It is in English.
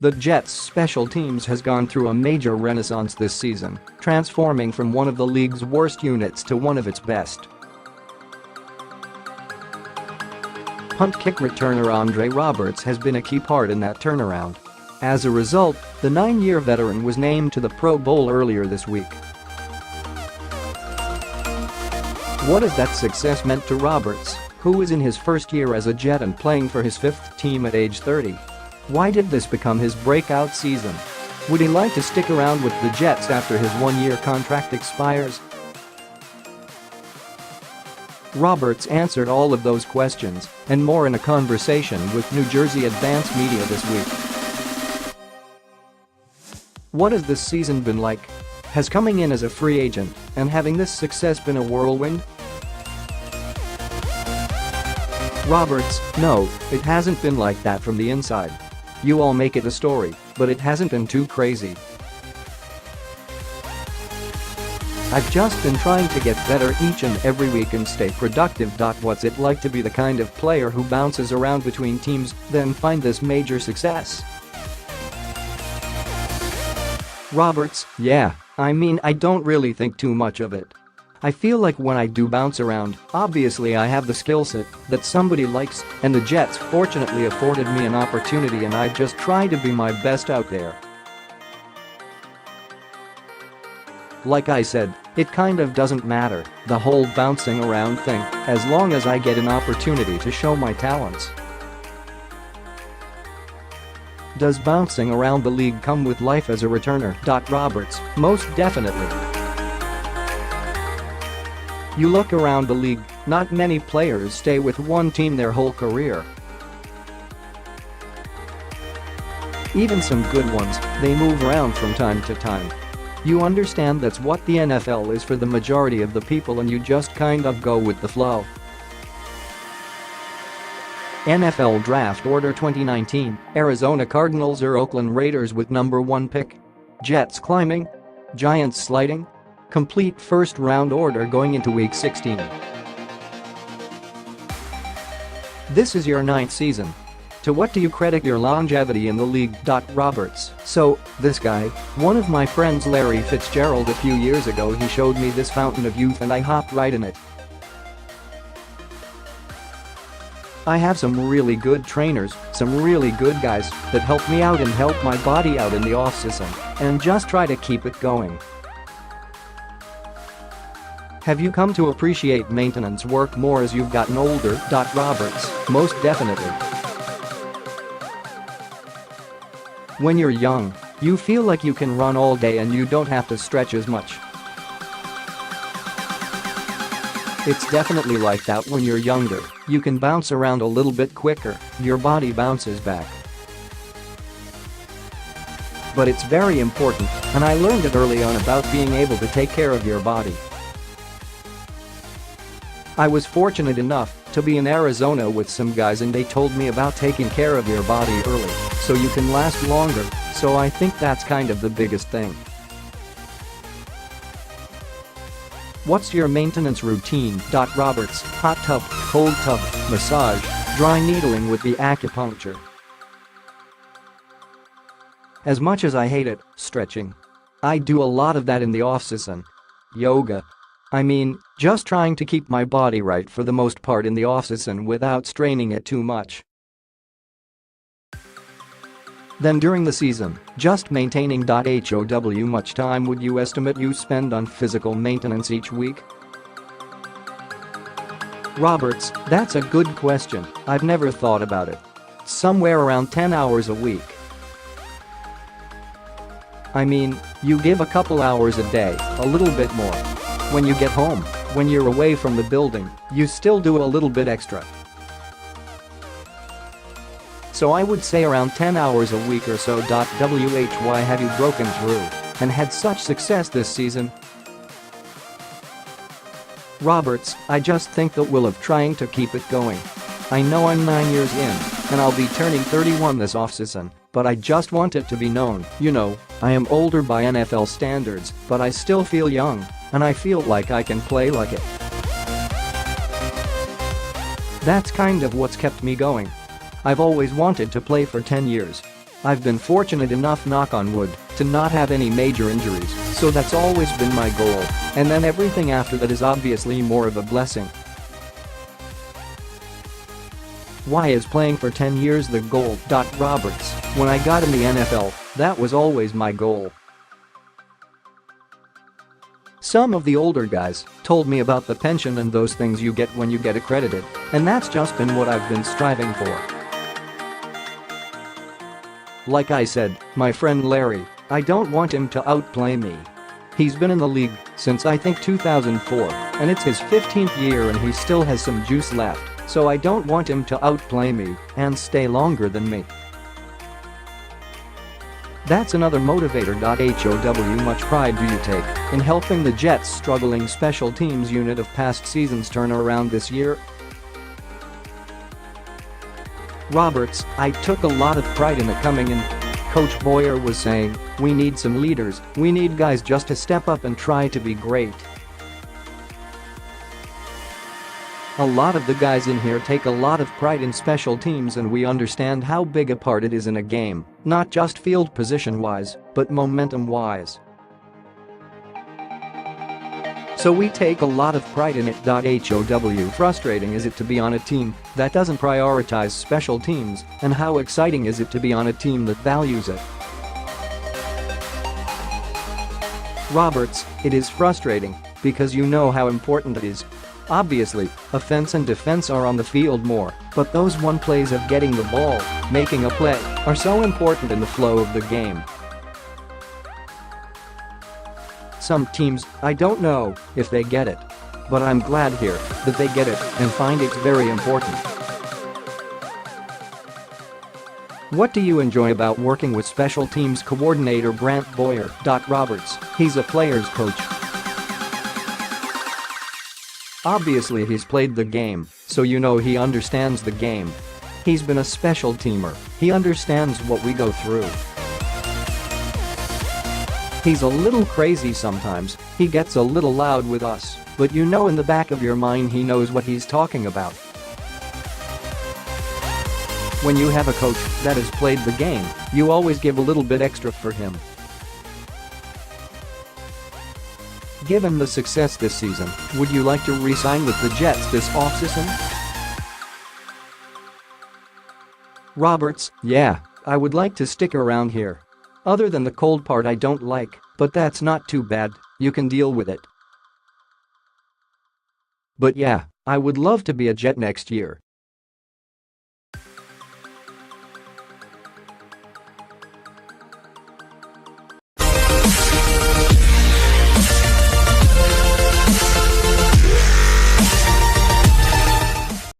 The Jets' special teams has gone through a major renaissance this season, transforming from one of the league's worst units to one of its best. Punt kick returner Andre Roberts has been a key part in that turnaround. As a result, the 9-year veteran was named to the Pro Bowl earlier this week. What has that success meant to Roberts, who is in his first year as a Jet and playing for his fifth team at age 30? Why did this become his breakout season? Would he like to stick around with the Jets after his one-year contract expires? Roberts answered all of those questions and more in a conversation with New Jersey Advance Media this week. What has this season been like? Has coming in as a free agent and having this success been a whirlwind? Roberts: no, it hasn't been like that from the inside. You all make it a story, but it hasn't been too crazy. I've just been trying to get better each and every week and stay productive. What's it like to be the kind of player who bounces around between teams, then find this major success? Roberts: yeah, I mean, I don't really think too much of it. I feel like when I do bounce around, obviously I have the skill set that somebody likes, and the Jets fortunately afforded me an opportunity and I just try to be my best out there. Like I said, it kind of doesn't matter, the whole bouncing around thing, as long as I get an opportunity to show my talents. Does bouncing around the league come with life as a returner? Roberts: most definitely. You look around the league, not many players stay with one team their whole career. Even some good ones, they move around from time to time. You understand that's what the NFL is for the majority of the people, and you just kind of go with the flow. NFL Draft Order 2019, Arizona Cardinals or Oakland Raiders with number 1 pick? Jets climbing? Giants sliding? Complete first-round order going into Week 16. This is your 9th season. To what do you credit your longevity in the league? Roberts: so, this guy, one of my friends Larry Fitzgerald a few years ago, he showed me this fountain of youth and I hopped right in it. I have some really good trainers, some really good guys that help me out and help my body out in the offseason, and just try to keep it going. Have you come to appreciate maintenance work more as you've gotten older? Roberts: most definitely. When you're young, you feel like you can run all day and you don't have to stretch as much. It's definitely like that when you're younger, you can bounce around a little bit quicker, your body bounces back. But it's very important, and I learned it early on about being able to take care of your body. I was fortunate enough to be in Arizona with some guys and they told me about taking care of your body early so you can last longer, so I think that's kind of the biggest thing. What's your maintenance routine? Roberts: hot tub, cold tub, massage, dry needling with the acupuncture. As much as I hate it, stretching. I do a lot of that in the off-season. Yoga. I mean, just trying to keep my body right for the most part in the off-season without straining it too much. Then during the season, just maintaining. How much time would you estimate you spend on physical maintenance each week? Roberts: that's a good question, I've never thought about it. Somewhere around 10 hours a week. I mean, you give a couple hours a day, a little bit more. When you get home, when you're away from the building, you still do a little bit extra. So I would say around 10 hours a week or so. Why have you broken through and had such success this season? Roberts: I just think that we'll have trying to keep it going. I know I'm 9 years in, and I'll be turning 31 this offseason, but I just want it to be known, I am older by NFL standards, but I still feel young, and I feel like I can play like it. That's kind of what's kept me going. I've always wanted to play for 10 years. I've been fortunate enough, knock on wood, to not have any major injuries, so that's always been my goal, and then everything after that is obviously more of a blessing. Why is playing for 10 years the goal? Roberts, when I got in the NFL, that was always my goal. Some of the older guys told me about the pension and those things you get when you get accredited, and that's just been what I've been striving for. Like I said, my friend Larry, I don't want him to outplay me. He's been in the league since I think 2004, and it's his 15th year and he still has some juice left, so I don't want him to outplay me and stay longer than me. That's another motivator. How much pride do you take in helping the Jets' struggling special teams unit of past seasons turn around this year? Roberts, I took a lot of pride in it coming in. Coach Boyer was saying, we need some leaders, we need guys just to step up and try to be great. A lot of the guys in here take a lot of pride in special teams, and we understand how big a part it is in a game, not just field position-wise, but momentum-wise. So we take a lot of pride in it. How frustrating is it to be on a team that doesn't prioritize special teams, and how exciting is it to be on a team that values it? Roberts, it is frustrating because you know how important it is. Obviously, offense and defense are on the field more, but those one plays of getting the ball, making a play, are so important in the flow of the game. Some teams, I don't know if they get it. But I'm glad here that they get it and find it very important. What do you enjoy about working with special teams coordinator Brant Boyer? Roberts, he's a player's coach. Obviously he's played the game, so you know he understands the game. He's been a special teamer, he understands what we go through. He's a little crazy sometimes, he gets a little loud with us, but you know in the back of your mind he knows what he's talking about. When you have a coach that has played the game, you always give a little bit extra for him. Given the success this season, would you like to re-sign with the Jets this offseason? Roberts, yeah, I would like to stick around here. Other than the cold part I don't like, but that's not too bad, you can deal with it. But yeah, I would love to be a Jet next year.